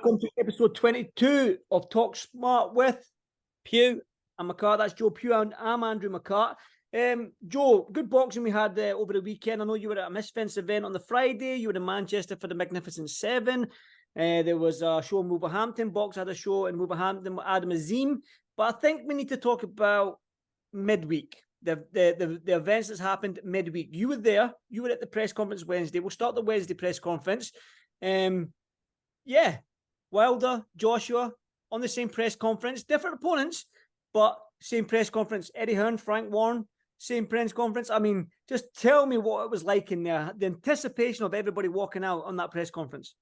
welcome to episode 22 of Talk Smart with Pugh. and McCart. That's Joe Pugh and I'm Andrew McCart. Joe, good boxing we had over the weekend. I know you were at a Miss Fence event on the Friday. You were in Manchester for the Magnificent Seven. There was a show in Wolverhampton. Box had a show in Wolverhampton with Adam Azim. But I think we need to talk about midweek. The events that's happened midweek. You were there. You were at the press conference Wednesday. We'll start the Wednesday press conference. Yeah, Wilder, Joshua on the same press conference, different opponents, but same press conference. Eddie Hearn, Frank Warren, same press conference. I mean, just tell me what it was like in there. The anticipation of everybody walking out on that press conference.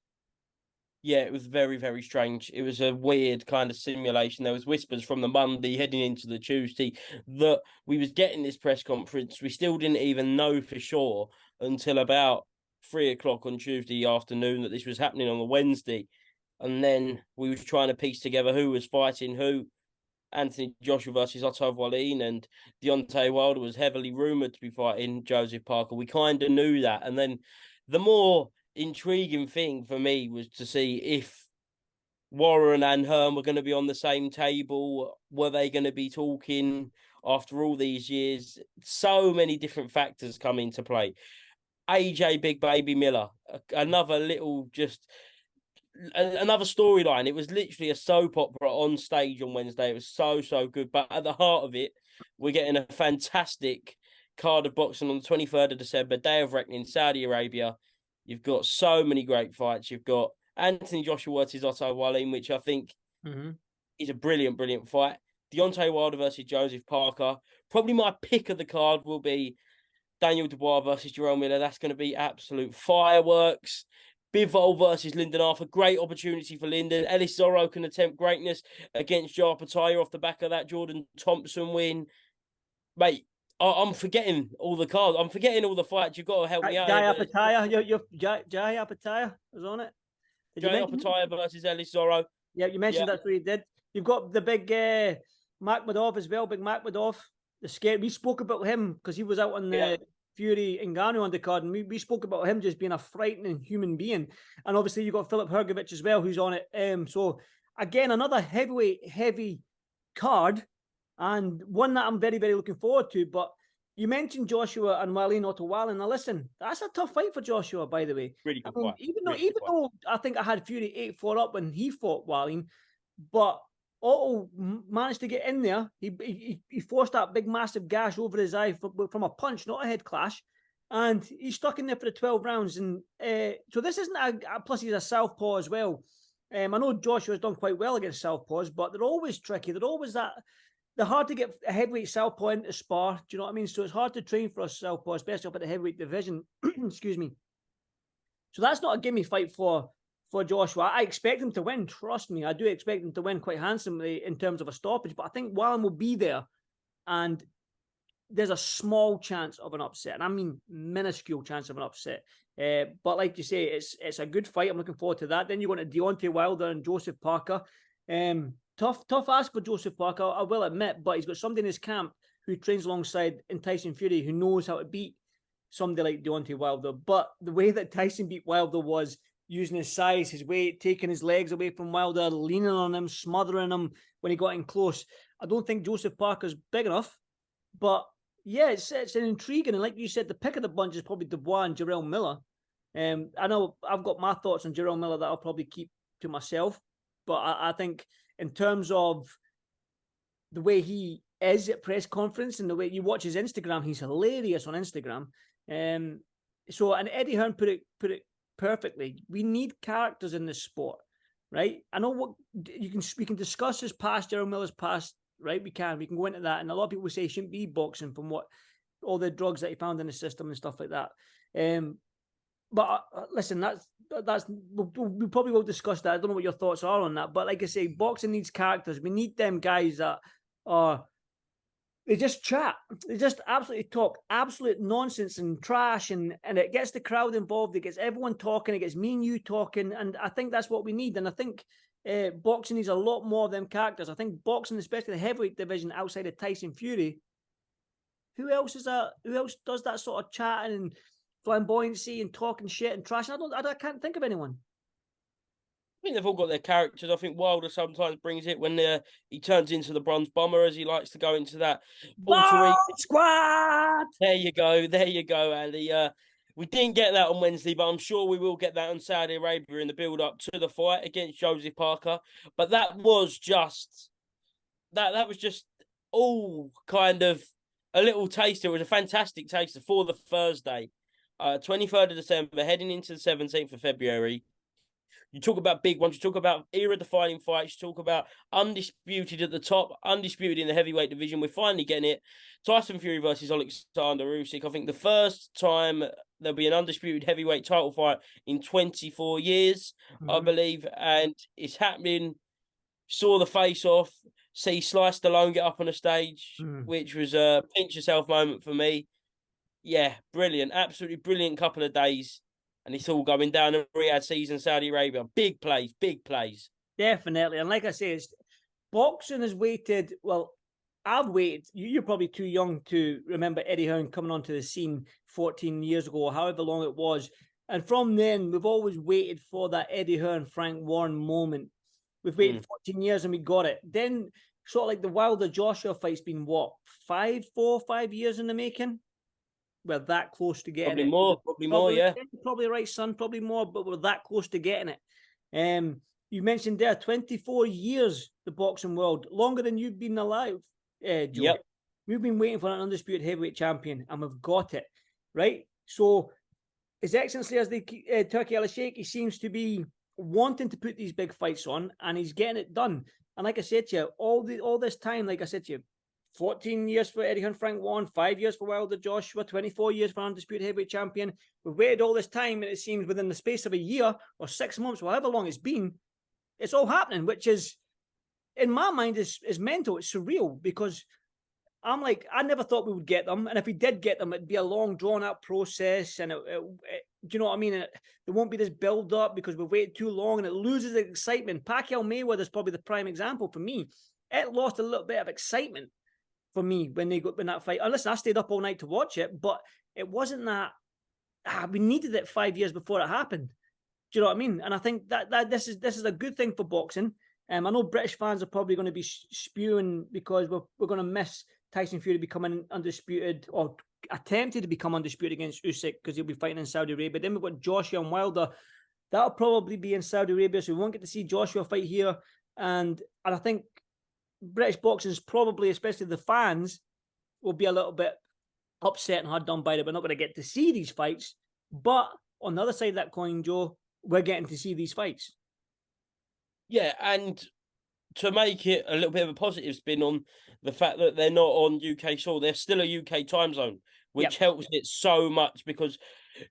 Yeah, it was very, very strange. It was a weird kind of simulation. There was whispers from the Monday heading into the Tuesday that we was getting this press conference. We still didn't even know for sure until about 3:00 on Tuesday afternoon that this was happening on the Wednesday. And then we was trying to piece together who was fighting who. Anthony Joshua versus Otto Wallin, and Deontay Wilder was heavily rumoured to be fighting Joseph Parker. We kind of knew that. And then the more intriguing thing for me was to see if Warren and Hearn were going to be on the same table. Were they going to be talking after all these years? So many different factors come into play. AJ Big Baby Miller, another little another storyline. It was literally a soap opera on stage on Wednesday. It was so good. But at the heart of it, we're getting a fantastic card of boxing on the 23rd of December, Day of Reckoning, Saudi Arabia. You've got so many great fights. You've got Anthony Joshua versus Otto Wallin, which I think is a brilliant fight. Deontay Wilder versus Joseph Parker. Probably my pick of the card will be Daniel Dubois versus Jerome Miller. That's going to be absolute fireworks. Bivol versus Lyndon Arthur. Great opportunity for Lyndon. Ellis Zorro can attempt greatness against Jar Pataya off the back of that Jordan Thompson win. Mate, I'm forgetting all the cards. I'm forgetting all the fights. You've got to help me out. Jai Apataya. Jai Apataya was on it. Jai Apataya versus Ellis Zorro. Yeah, you mentioned that's what he did. You've got the big Makhmudov as well. Big Makhmudov. The scare. We spoke about him because he was out on the Fury Ngannou undercard, and we spoke about him just being a frightening human being. And obviously you got Philip Hrgovic as well, who's on it. So again, another heavy card, and one that I'm very, very looking forward to. But you mentioned Joshua and Wallin, Otto Wallin. Now listen, that's a tough fight for Joshua, by the way. Really good fight. Even though I think I had Fury 8-4 up when he fought Wallin, but Otto managed to get in there. He forced that big, massive gash over his eye from a punch, not a head clash. And he's stuck in there for the 12 rounds. And so this isn't plus he's a southpaw as well. I know Joshua's done quite well against southpaws, but they're always tricky. They're always they're hard to get a heavyweight southpaw into spar. Do you know what I mean? So it's hard to train for a southpaw, especially up at the heavyweight division. Excuse me. So that's not a gimme fight for Joshua. I expect him to win. Trust me, I do expect him to win quite handsomely in terms of a stoppage. But I think Wallin will be there, and there's a small chance of an upset, and I mean minuscule chance of an upset. But like you say, it's a good fight. I'm looking forward to that. Then you're going to Deontay Wilder and Joseph Parker. Tough ask for Joseph Parker, I will admit, but he's got somebody in his camp who trains alongside Tyson Fury, who knows how to beat somebody like Deontay Wilder. But the way that Tyson beat Wilder was using his size, his weight, taking his legs away from Wilder, leaning on him, smothering him when he got in close. I don't think Joseph Parker's big enough, but yeah, it's an intriguing. And like you said, the pick of the bunch is probably Dubois and Jarrell Miller. I know I've got my thoughts on Jarrell Miller that I'll probably keep to myself, but I think in terms of the way he is at press conference and the way you watch his Instagram, he's hilarious on Instagram. And Eddie Hearn put it perfectly. We need characters in this sport, right? I know what we can discuss his past, Jarrell Miller's past, right? We can go into that, and a lot of people say he shouldn't be boxing from what all the drugs that he found in the system and stuff like that. But listen, that's we probably will discuss that. I don't know what your thoughts are on that, but like I say, boxing needs characters. We need them guys that are. They just chat. They just absolutely talk absolute nonsense and trash, and it gets the crowd involved. It gets everyone talking. It gets me and you talking, and I think that's what we need. And I think boxing needs a lot more of them characters. I think boxing, especially the heavyweight division outside of Tyson Fury, who else does that sort of chatting and flamboyancy and talking shit and trash? I can't think of anyone. think they've all got their characters. I think Wilder sometimes brings it when he turns into the Bronze Bomber, as he likes to go into that alter ego. Bomb Squad! There you go, Andy. We didn't get that on Wednesday, but I'm sure we will get that on Saudi Arabia in the build-up to the fight against Josie Parker. But that was just all kind of a little taster. It was a fantastic taster for the Thursday, 23rd of December, heading into the 17th of February. You talk about big ones. You talk about era-defining fights. You talk about undisputed at the top, undisputed in the heavyweight division. We're finally getting it. Tyson Fury versus Oleksandr Usyk. I think the first time there'll be an undisputed heavyweight title fight in 24 years, I believe. And it's happening. Saw the face-off. See Slice Stallone get up on the stage, which was a pinch-yourself moment for me. Yeah, brilliant. Absolutely brilliant couple of days. And it's all going down in Riyadh season, Saudi Arabia. Big plays, big plays. Definitely. And like I say, boxing has waited. Well, I've waited. You're probably too young to remember Eddie Hearn coming onto the scene 14 years ago, or however long it was. And from then, we've always waited for that Eddie Hearn Frank Warren moment. We've waited 14 years and we got it. Then, sort of like the Wilder Joshua fight's been what, 4 or 5 years in the making? We're that close to getting it. Probably more, yeah. Probably right, son, probably more, but we're that close to getting it. You mentioned there 24 years, the boxing world, longer than you've been alive, Joe. Yep. We've been waiting for an undisputed heavyweight champion, and we've got it, right? So, His Excellency, as the Turkey Al-Sheikh, he seems to be wanting to put these big fights on, and he's getting it done. And like I said to you, all this time, like I said to you, 14 years for Eddie Hearn Frank Warren, 5 years for Wilder Joshua, 24 years for undisputed heavyweight champion. We've waited all this time, and it seems within the space of a year or 6 months, however long it's been, it's all happening, which is, in my mind, is mental. It's surreal, because I'm like, I never thought we would get them. And if we did get them, it'd be a long, drawn-out process. And do you know what I mean? There won't be this build-up because we've waited too long, and it loses the excitement. Pacquiao Mayweather is probably the prime example for me. It lost a little bit of excitement for me when that fight. And listen, I stayed up all night to watch it, but it wasn't that. We needed it 5 years before it happened. Do you know what I mean? And I think that this is a good thing for boxing. I know British fans are probably going to be spewing because we're going to miss Tyson Fury becoming undisputed, or attempted to become undisputed against Usyk, because he'll be fighting in Saudi Arabia. Then we've got Joshua and Wilder. That'll probably be in Saudi Arabia, so we won't get to see Joshua fight here. And I think British boxing is probably, especially the fans, will be a little bit upset and hard done by it. We're not going to get to see these fights. But on the other side of that coin, Joe, we're getting to see these fights. Yeah, and to make it a little bit of a positive spin on the fact that they're not on UK soil, they're still a UK time zone, which helps it so much, because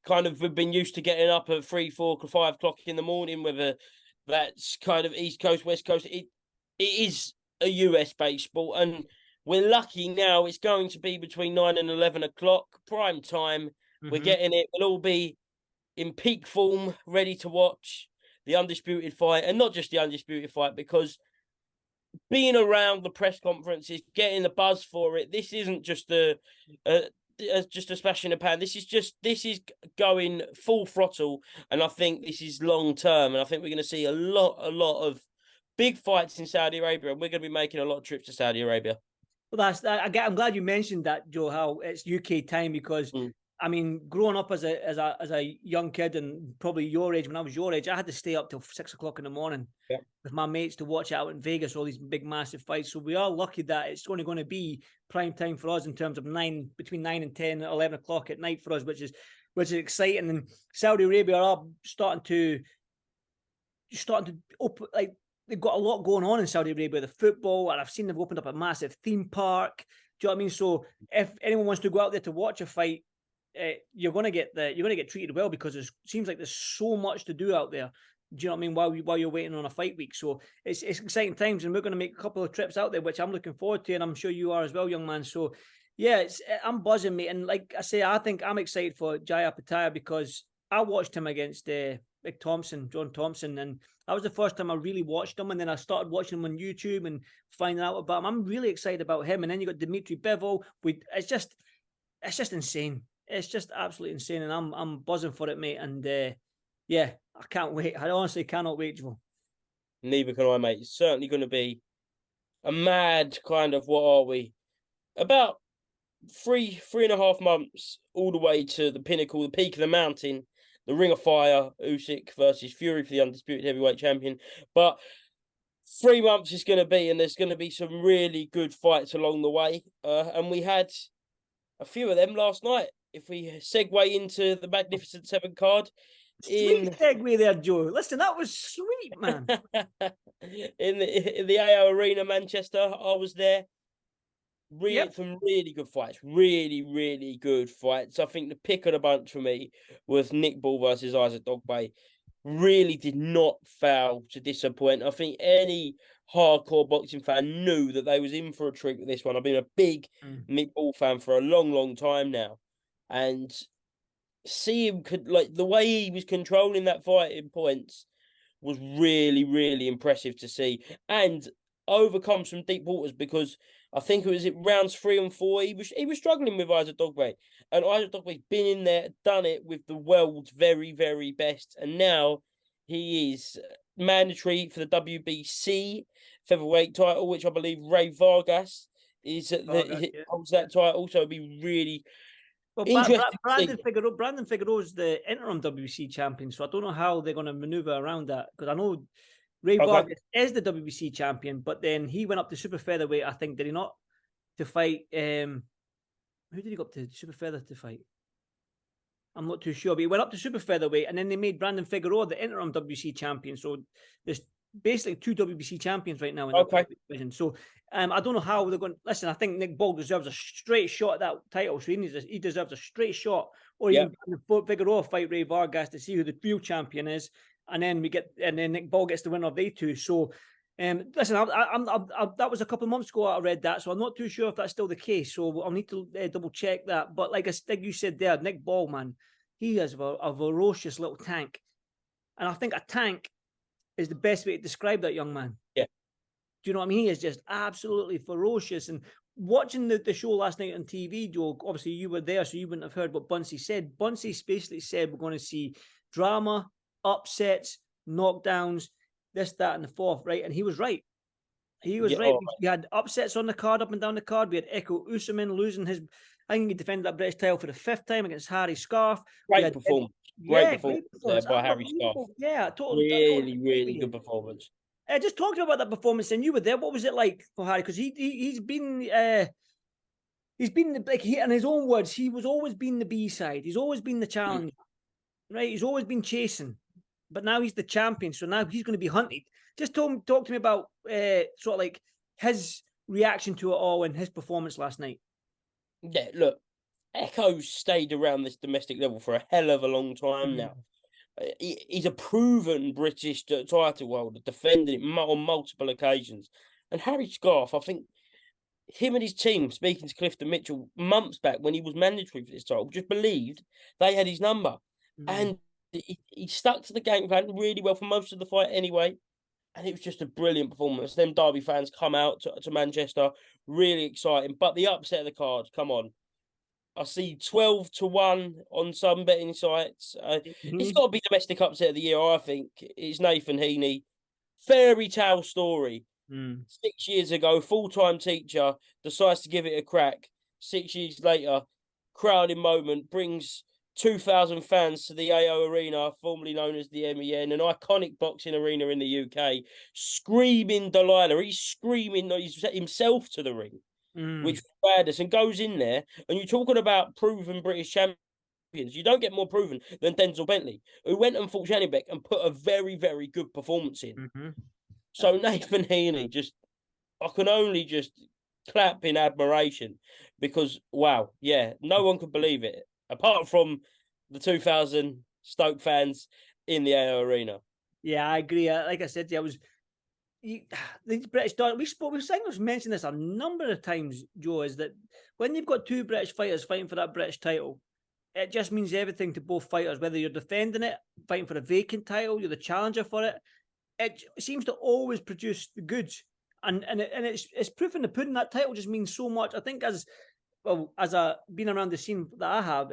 kind of we've been used to getting up at 3, 4, 5 o'clock in the morning, whether that's kind of East Coast, West Coast. It is a US-based sport, and we're lucky now it's going to be between 9 and 11 o'clock, prime time. We're getting it. We'll all be in peak form, ready to watch the undisputed fight, and not just the undisputed fight, because being around the press conferences, getting the buzz for it, this isn't just a smash in the pan. This is going full throttle, and I think this is long term, and I think we're going to see a lot of big fights in Saudi Arabia, and we're going to be making a lot of trips to Saudi Arabia. Well, I'm glad you mentioned that, Joe, how it's UK time, because I mean, growing up as a young kid, and probably your age, when I was your age, I had to stay up till 6 o'clock in the morning with my mates to watch it out in Vegas, all these big, massive fights. So we are lucky that it's only going to be prime time for us in terms of between 9 and 10, 11 o'clock at night for us, which is exciting. And Saudi Arabia are starting to open, like, they've got a lot going on in Saudi Arabia, the football, and I've seen they've opened up a massive theme park. Do you know what I mean? So if anyone wants to go out there to watch a fight, you're going to get treated well, because it seems like there's so much to do out there. Do you know what I mean? While you're waiting on a fight week, so it's exciting times, and we're going to make a couple of trips out there, which I'm looking forward to, and I'm sure you are as well, young man. So yeah, I'm buzzing, mate, and like I say, I think I'm excited for Jaya Pattaya, because I watched him against Big John Thompson, and that was the first time I really watched him, and then I started watching him on YouTube and finding out about him. I'm really excited about him, and then you got Dimitri Bivol. It's just insane. It's just absolutely insane, and I'm buzzing for it, mate. And yeah, I can't wait. I honestly cannot wait, Joe. Neither can I, mate. It's certainly going to be a mad kind of, what are we? About 3.5 months all the way to the pinnacle, the peak of the mountain, the Ring of Fire, Usyk versus Fury for the undisputed heavyweight champion. But 3 months is going to be, and there's going to be some really good fights along the way. And we had a few of them last night. If we segue into the Magnificent Seven card, Sweet segue there, Joe. Listen, that was sweet, man. in the AO Arena, Manchester, I was there. Some really good fights. Really, really good fights. I think the pick of the bunch for me was Nick Ball versus Isaac Dogboe. Really did not fail to disappoint. I think any hardcore boxing fan knew that they was in for a treat with this one. I've been a big Nick Ball fan for a long, long time now. And see him, the way he was controlling that fight in points was really, really impressive to see. And overcome some deep waters, because I think it was at rounds 3 and 4. He was struggling with Isaac Dogboe. And Isaac Dogboe's been in there, done it with the world's very, very best. And now he is mandatory for the WBC featherweight title, which I believe Ray Vargas holds that title. So it'd be really Brandon Figueroa is the interim WBC champion, so I don't know how they're going to maneuver around that, because I know Ray Vargas is the WBC champion, but then he went up to super featherweight, I think, did he not? To fight, who did he go up to super feather to fight? I'm not too sure, but he went up to super featherweight, and then they made Brandon Figueroa the interim WBC champion. So there's basically 2 WBC champions right now in that division. So I don't know how they're going. Listen, I think Nick Ball deserves a straight shot at that title, so he deserves a straight shot, or even Figueroa fight Ray Vargas to see who the real champion is, and then Nick Ball gets the winner of they two. So. Listen, that was a couple of months ago I read that, so I'm not too sure if that's still the case. So I'll need to double check that. But like you said there, Nick Ball, man, he is a ferocious little tank, and I think a tank is the best way to describe that young man. Yeah. Do you know what I mean? He is just absolutely ferocious. And watching the show last night on TV, Joe, obviously you were there, so you wouldn't have heard what Buncey said. Buncey basically said we're going to see drama, upsets, knockdowns, this, that, and the fourth, right? And he was right. He was right. We had upsets on the card, up and down the card. We had Echo Usman losing his. I think he defended that British title for the 5th time against Harry Scarf. Great performance. Great performance by Harry Scarf. Yeah, totally. Really good performance. Just talking about that performance, and you were there. What was it like for Harry? Because he's been like, in his own words, he was always been the B side. He's always been the challenger, right? He's always been chasing. But now he's the champion, so now he's going to be hunted. Just talk to me about sort of like his reaction to it all and his performance last night. Yeah, look, Echo's stayed around this domestic level for a hell of a long time now. He's a proven British title holder, defending it on multiple occasions. And Harry Scarf, I think him and his team, speaking to Clifton Mitchell months back when he was mandatory for this title, just believed they had his number. And he stuck to the game plan really well for most of the fight anyway, and it was just a brilliant performance. Them Derby fans come out to Manchester, really exciting. But the upset of the card, come on. I see 12-1 on some betting sites. It's got to be domestic upset of the year, I think. It's Nathan Heaney. Fairy tale story. 6 years ago, full-time teacher, decides to give it a crack. 6 years later, crowning moment, brings 2,000 fans to the AO Arena, formerly known as the MEN, an iconic boxing arena in the UK, screaming Delilah. He's screaming himself to the ring, which was madness, and goes in there. And you're talking about proven British champions. You don't get more proven than Denzel Bentley, who went and fought Janibek and put a very, very good performance in. So Nathan Heaney, I can only just clap in admiration, because, wow, yeah, no one could believe it, apart from the 2,000 Stoke fans in the AO Arena. Yeah, I agree. Like I said, these British, we've mentioned this a number of times, Joe, is that when you've got 2 British fighters fighting for that British title, it just means everything to both fighters, whether you're defending it, fighting for a vacant title, you're the challenger for it. It seems to always produce the goods. And it's proof in the pudding. That title just means so much. I think as being around the scene that I have,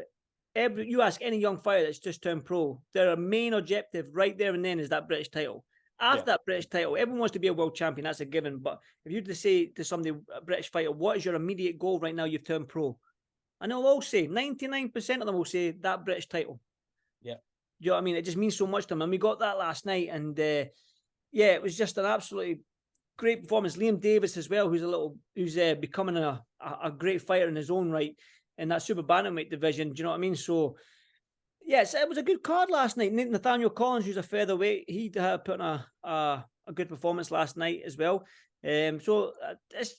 you ask any young fighter that's just turned pro, their main objective right there and then is that British title. after that British title, everyone wants to be a world champion. That's a given. But if you were to say to somebody, a British fighter, what is your immediate goal right now? You've turned pro. And they'll all say, 99% of them will say that British title. Yeah. Do you know what I mean? It just means so much to them. And we got that last night. And yeah, it was just an absolutely great performance. Liam Davis as well, who's becoming a great fighter in his own right in that super bantamweight division. Do you know what I mean? So, yes, it was a good card last night. Nathaniel Collins, who's a featherweight, he put on a good performance last night as well. So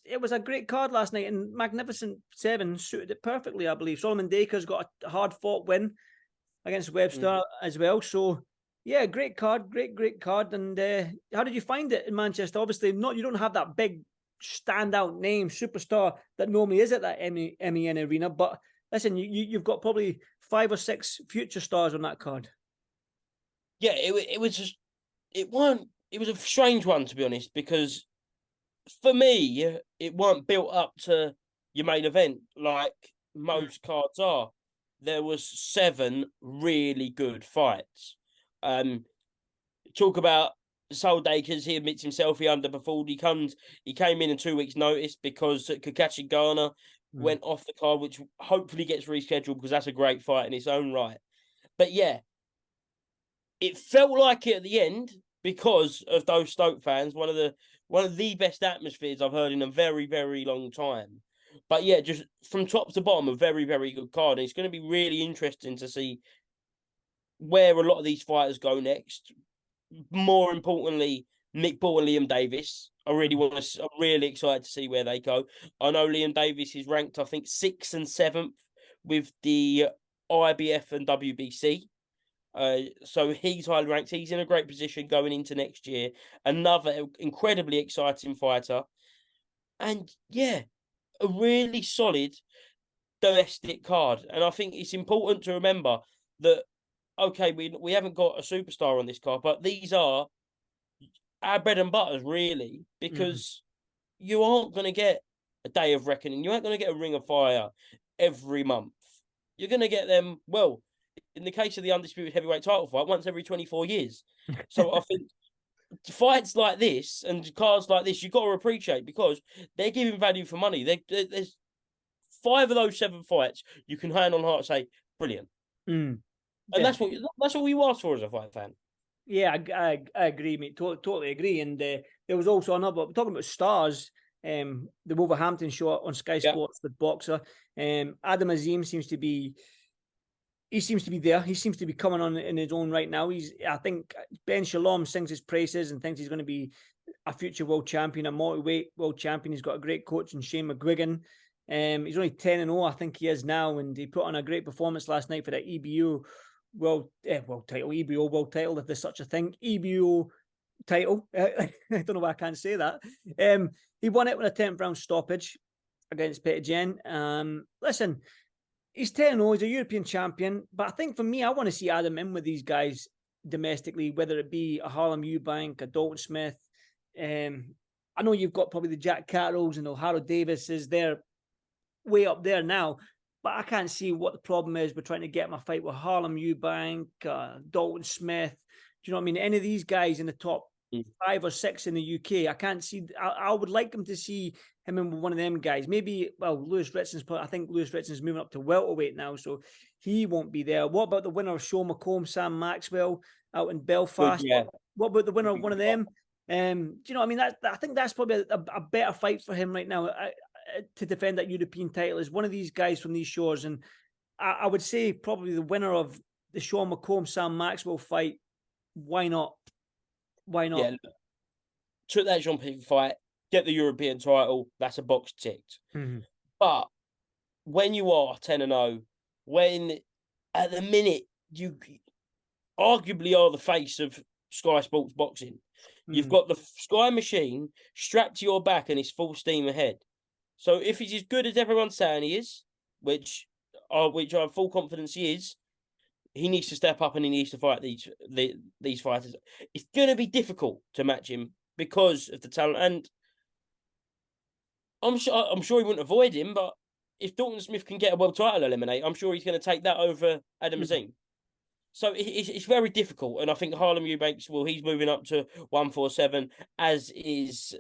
it was a great card last night, and Magnificent Seven suited it perfectly, I believe. Solomon Daker's got a hard-fought win against Webster as well. So, yeah, great card, great card. And how did you find it in Manchester? Obviously, you don't have that big standout name superstar that normally is at that MEN arena, but listen, you've got probably 5 or 6 future stars on that card. Yeah, it was a strange one, to be honest, because for me, it weren't built up to your main event like most cards are. There was 7 really good fights. Talk about Sol Dakers. He admits himself he underperformed. He came in 2 weeks' notice because Kakashi Garner went off the card, which hopefully gets rescheduled because that's a great fight in its own right. But yeah, it felt like it at the end because of those Stoke fans. One of the best atmospheres I've heard in a very, very long time. But yeah, just from top to bottom, a very, very good card. And it's going to be really interesting to see where a lot of these fighters go next. More importantly, Nick Ball and Liam Davis. I'm really excited to see where they go. I know Liam Davis is ranked, I think, 6th and 7th with the IBF and WBC. So he's highly ranked. He's in a great position going into next year. Another incredibly exciting fighter. And yeah, a really solid domestic card. And I think it's important to remember that, okay, we haven't got a superstar on this card, but these are our bread and butters, really, because you aren't going to get a Day of Reckoning. You aren't going to get a Ring of Fire every month. You're going to get them, well, in the case of the Undisputed Heavyweight title fight, once every 24 years. So I think fights like this and cards like this, you've got to appreciate because they're giving value for money. There's 5 of those 7 fights you can hand on heart and say, brilliant. And that's what we asked for as a fight fan. Yeah, I agree, mate. Totally agree. And there was also another, we're talking about stars, the Wolverhampton show on Sky Sports with Boxer. Adam Azim seems to be there. He seems to be coming on in his own right now. I think Ben Shalom sings his praises and thinks he's going to be a future world champion, a multi-weight world champion. He's got a great coach in Shane McGuigan. He's only 10-0, I think he is now, and he put on a great performance last night for that EBO world title, EBO world title, if there's such a thing, EBO title. I don't know why I can't say that. He won it with a 10th round stoppage against Petr Yan. Listen, he's 10-0, he's a European champion, but I think for me, I want to see Adam in with these guys domestically, whether it be a Harlem Eubank, a Dalton Smith. I know you've got probably the Jack Carrolls and O'Hara Davises. They're way up there now, but I can't see what the problem is with trying to get him a fight with Harlem Eubank, Dalton Smith. Do you know what I mean? Any of these guys in the top 5 or 6 in the UK, I can't see. I would like him to see him in with one of them guys. Maybe, Lewis Ritson's. I think Lewis Ritson's moving up to welterweight now, so he won't be there. What about the winner of Sean McComb, Sam Maxwell out in Belfast? What about the winner of one of them? Do you know what I mean? I think that's probably a better fight for him right now. To defend that European title is one of these guys from these shores, and I would say probably the winner of the Sean McComb Sam Maxwell fight. Why not? Yeah, took that Jean-Pierre fight, get the European title. That's a box ticked. But when you are 10-0, when at the minute you arguably are the face of Sky Sports Boxing, you've got the Sky machine strapped to your back and it's full steam ahead. So if he's as good as everyone's saying he is, which I have full confidence he is, he needs to step up and he needs to fight these fighters. It's going to be difficult to match him because of the talent, and I'm sure he wouldn't avoid him. But if Dalton Smith can get a world title eliminate, I'm sure he's going to take that over Adam Azim. So it's very difficult, and I think Harlem Eubanks, well, he's moving up to 147, as is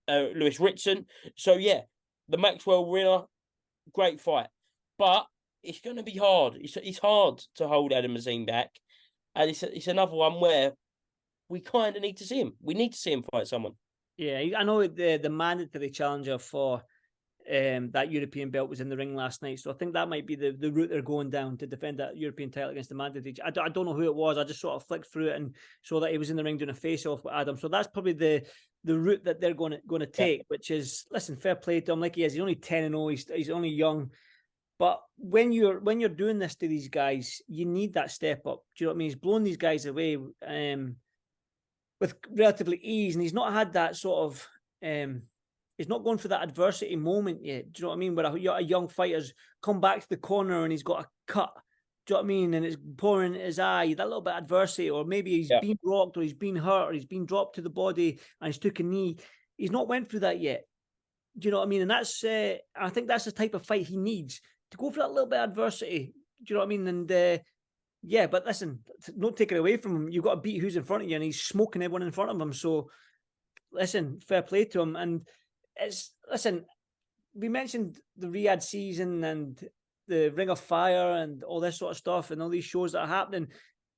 Lewis Ritson. So yeah, the Maxwell winner, great fight, but it's going to be hard. It's hard to hold Adam Azim back, and it's another one where we kind of need to see him. We need to see him fight someone. Yeah, I know the mandatory challenger for that European belt was in the ring last night, so I think that might be the route they're going down to defend that European title against the mandatory. I don't know who it was. I just sort of flicked through it and saw that he was in the ring doing a face-off with Adam. So that's probably the route that they're going to take, which is, listen, fair play to him. Like he is, he's only 10-0. He's only young. But when you're doing this to these guys, you need that step up. Do you know what I mean? He's blown these guys away with relatively ease, and he's not had that sort of he's not gone through that adversity moment yet. Do you know what I mean? Where a young fighter's come back to the corner and he's got a cut. Do you know what I mean? And it's pouring in his eye, that little bit of adversity, or maybe he's been rocked, or he's been hurt, or he's been dropped to the body and he's took a knee. He's not went through that yet. Do you know what I mean? And that's I think that's the type of fight he needs, to go for that little bit of adversity. Do you know what I mean? And yeah, but listen, don't take it away from him. You've got to beat who's in front of you, and he's smoking everyone in front of him. So listen, fair play to him. And listen, we mentioned the Riyadh season and the Ring of Fire and all this sort of stuff and all these shows that are happening.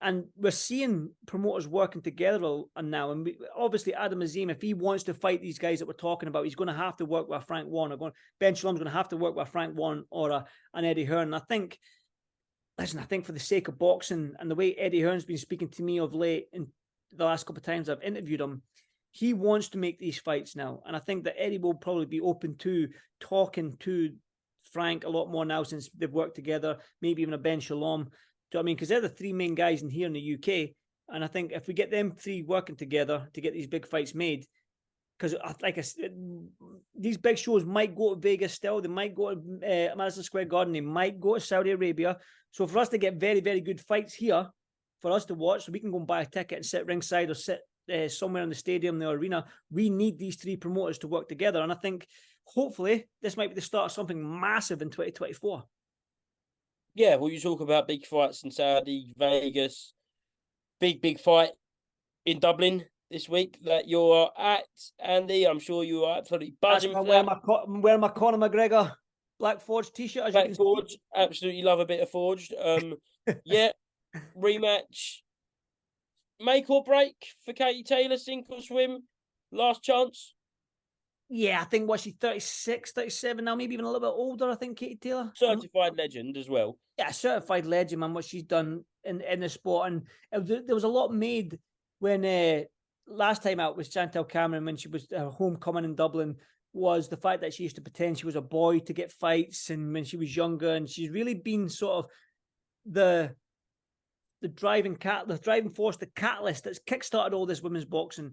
And we're seeing promoters working together now. And obviously, Adam Azim, if he wants to fight these guys that we're talking about, he's going to have to work with Frank Warren. Ben Shalom's going to have to work with Frank Warren or an Eddie Hearn. And I think for the sake of boxing and the way Eddie Hearn's been speaking to me of late in the last couple of times I've interviewed him, he wants to make these fights now. And I think that Eddie will probably be open to talking to Frank a lot more now since they've worked together, maybe even a Ben Shalom. Do you know what I mean? Because they're the three main guys in here in the UK. And I think if we get them three working together to get these big fights made, because like I said, these big shows might go to Vegas still. They might go to Madison Square Garden. They might go to Saudi Arabia. So for us to get very, very good fights here, for us to watch, so we can go and buy a ticket and sit ringside or sit somewhere in the stadium, the arena, we need these three promoters to work together. And I think hopefully this might be the start of something massive in 2024. Yeah, well, you talk about big fights in Saudi, Vegas, big fight in Dublin this week that you're at, Andy. I'm sure you are absolutely buzzing for that. I'm wearing my Conor McGregor Black Forge t-shirt. Black Forge, absolutely love a bit of Forged. Yeah, rematch. Make or break for Katie Taylor, sink or swim, last chance. Yeah, I think, she's 36, 37 now, maybe even a little bit older, I think, Katie Taylor. Certified legend as well. Yeah, certified legend, man, what she's done in the sport. And there was a lot made when last time out was Chantel Cameron, when she was homecoming in Dublin, was the fact that she used to pretend she was a boy to get fights, and when she was younger, and she's really been sort of the driving force, the catalyst that's kickstarted all this women's boxing.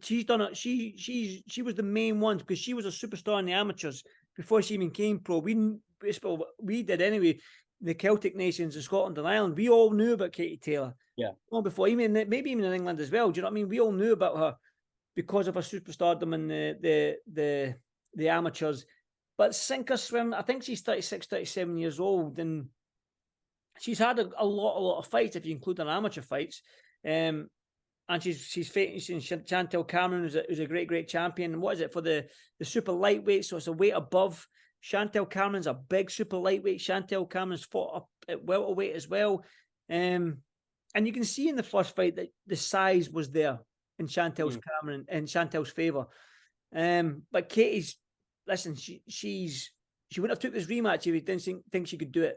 She's done it. She was the main one because she was a superstar in the amateurs before she even came pro. We did anyway. The Celtic nations in Scotland and Ireland, we all knew about Katie Taylor. Yeah. Long before, maybe even in England as well. Do you know what I mean? We all knew about her because of her superstardom in the amateurs. But sink or swim, I think she's 36, 37 years old, and she's had a lot of fights if you include her amateur fights. And she's fighting Chantel Cameron, who's a great champion. And what is it for the super lightweight? So it's a weight above. Chantel Cameron's a big super lightweight. Chantel Cameron's fought up at welterweight as well. And you can see in the first fight that the size was there in Chantel's Cameron, in Chantel's favour. But Katie's, listen, she wouldn't have took this rematch if he didn't think she could do it.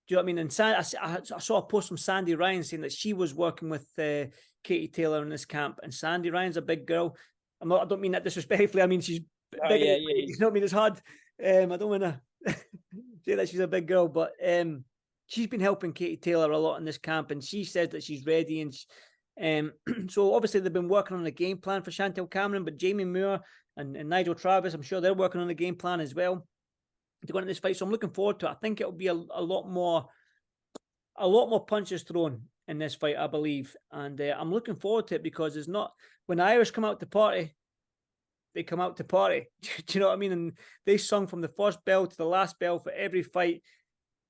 Do you know what I mean? And I saw a post from Sandy Ryan saying that she was working with Katie Taylor in this camp, and Sandy Ryan's a big girl. I don't mean that disrespectfully. I mean she's big. Yeah. You know what I mean? It's hard. I don't want to say that she's a big girl, but she's been helping Katie Taylor a lot in this camp, and she says that she's ready. And so obviously they've been working on a game plan for Chantel Cameron, but Jamie Moore and Nigel Travis, I'm sure they're working on a game plan as well to go into this fight. So I'm looking forward to it. I think it'll be a lot more punches thrown in this fight, I believe. And I'm looking forward to it because it's not, when the Irish come out to party, they come out to party. Do you know what I mean? And they sung from the first bell to the last bell for every fight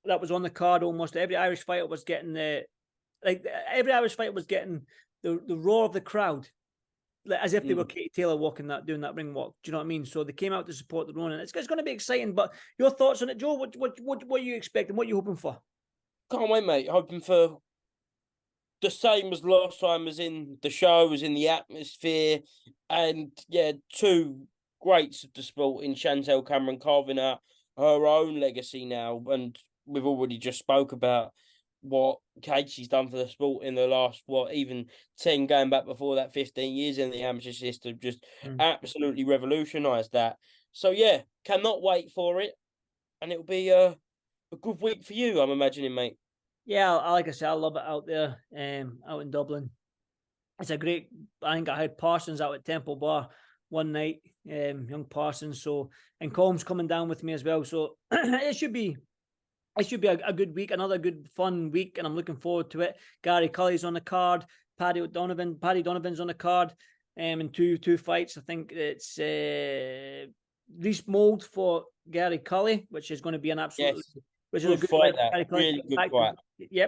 that was on the card. Almost every Irish fighter was getting like every Irish fight was getting the roar of the crowd, like, as if they were Katie Taylor doing that ring walk. Do you know what I mean? So they came out to support the Ronin. It's going to be exciting. But your thoughts on it, Joe? What are you expecting? What are you hoping for? Can't wait, mate. Hoping for the same as last time, as in the show, as in the atmosphere, and yeah, two greats of the sport in Chantel Cameron carving out her own legacy now. And we've already just spoke about what Casey's done for the sport in the last, even 10, going back before that, 15 years in the amateur system, just absolutely revolutionised that. So yeah, cannot wait for it. And it'll be a good week for you, I'm imagining, mate. Yeah, like I said, I love it out there, out in Dublin. It's a great. I think I had Parsons out at Temple Bar one night, young Parsons. So, and Colm's coming down with me as well. So it should be a good week, another good fun week, and I'm looking forward to it. Gary Cully's on the card. Paddy Donovan's on the card, in two fights. I think it's Reese Mould for Gary Cully, which is going to be an absolute. Yes. Which good is a good fight. fight. Really good fight.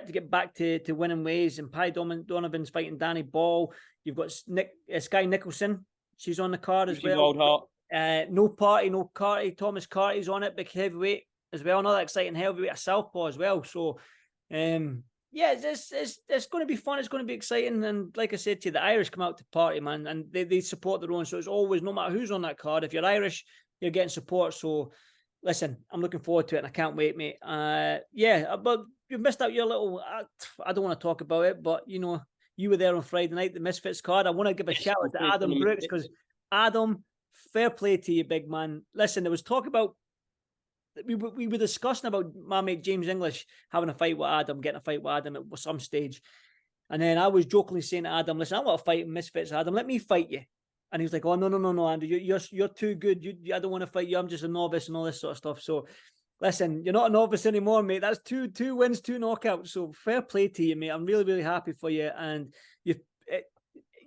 To get back to winning ways. And Paddy Donovan's fighting Danny Ball. You've got Sky Nicholson. She's on the card as well. No Carty. Thomas Carty's on it, big heavyweight as well. Another exciting heavyweight, a southpaw as well. So, yeah, it's going to be fun. It's going to be exciting. And like I said to you, the Irish come out to party, man, and they support their own. So it's always, no matter who's on that card, if you're Irish, you're getting support. So, listen, I'm looking forward to it, and I can't wait, mate. Yeah, but you've missed out your little. I don't want to talk about it, but you were there on Friday night, the Misfits card. I want to give a shout out to Adam Brooks, because Adam, fair play to you, big man. Listen, there was talk about. We were discussing about my mate James English having a fight with Adam, getting a fight with Adam at some stage, and then I was jokingly saying to Adam, "Listen, I want to fight Misfits, Adam. Let me fight you." And he was like, "Oh, no, Andrew, you're too good. I don't want to fight you. I'm just a novice and all this sort of stuff." So, listen, you're not a novice anymore, mate. That's two wins, 2 knockouts. So, fair play to you, mate. I'm really, really happy for you. And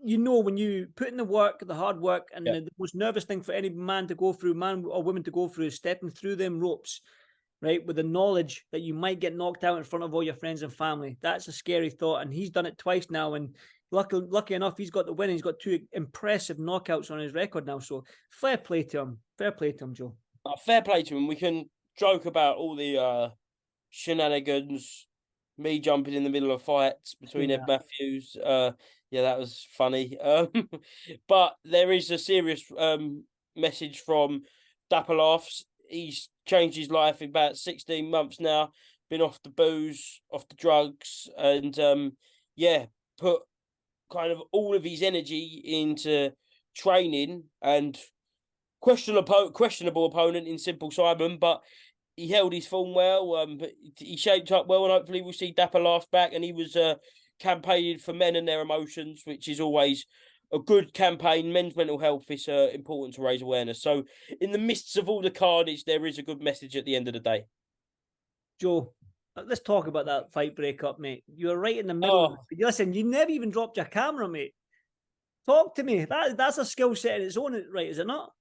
when you put in the work, the hard work, and the most nervous thing for any man or woman to go through is stepping through them ropes, right? With the knowledge that you might get knocked out in front of all your friends and family. That's a scary thought. And he's done it twice now. And lucky enough, he's got the win. He's got 2 impressive knockouts on his record now. So fair play to him. Fair play to him, Joe. Fair play to him. We can joke about all the shenanigans, me jumping in the middle of fights between Ed Matthews. Yeah, that was funny. But there is a serious message from Dapper Laughs. He's changed his life in about 16 months now. Been off the booze, off the drugs, and put kind of all of his energy into training, and questionable opponent in Simple Simon, but he held his form well. He shaped up well, and hopefully we'll see Dapper Laugh back. And he was campaigning for men and their emotions, which is always a good campaign. Men's mental health is important to raise awareness. So in the midst of all the carnage, there is a good message at the end of the day. Joe, let's talk about that fight breakup, mate. You were right in the middle. Listen, you never even dropped your camera, mate. Talk to me. That's a skill set in its own, right? Is it not?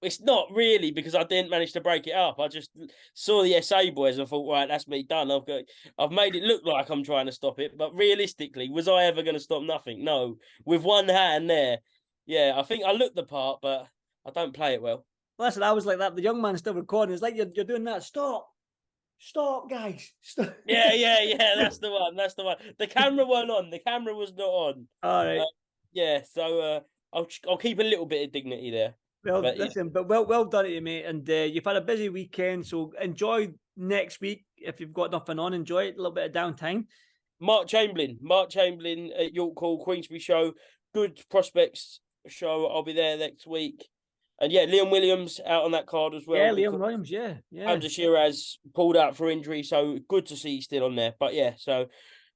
It's not really, because I didn't manage to break it up. I just saw the SA boys and thought, right, that's me done. I've made it look like I'm trying to stop it, but realistically, was I ever going to stop nothing? No. With one hand there, yeah, I think I looked the part, but I don't play it well. Listen, I was like that. The young man's still recording. It's like you're doing that. Stop, guys. Stop. Yeah. That's the one. The camera wasn't on. The camera was not on. All right. So I'll keep a little bit of dignity there. Well, well done to you, mate. And you've had a busy weekend, so enjoy next week. If you've got nothing on, enjoy it. A little bit of downtime. Mark Chamberlain at York Hall, Queensbury show. Good prospects show. I'll be there next week. And yeah, Liam Williams out on that card as well. Yeah, Liam Williams, yeah. Hamza Shiraz pulled out for injury, so good to see he's still on there. But yeah, so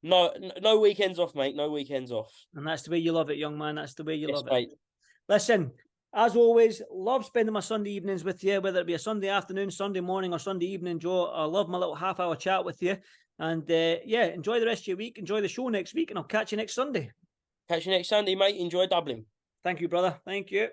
no weekends off, mate. No weekends off. And that's the way you love it, young man. That's the way you love it. Mate. Listen, as always, love spending my Sunday evenings with you, whether it be a Sunday afternoon, Sunday morning, or Sunday evening, Joe. I love my little half-hour chat with you. And enjoy the rest of your week. Enjoy the show next week, and I'll catch you next Sunday. Catch you next Sunday, mate. Enjoy Dublin. Thank you, brother. Thank you.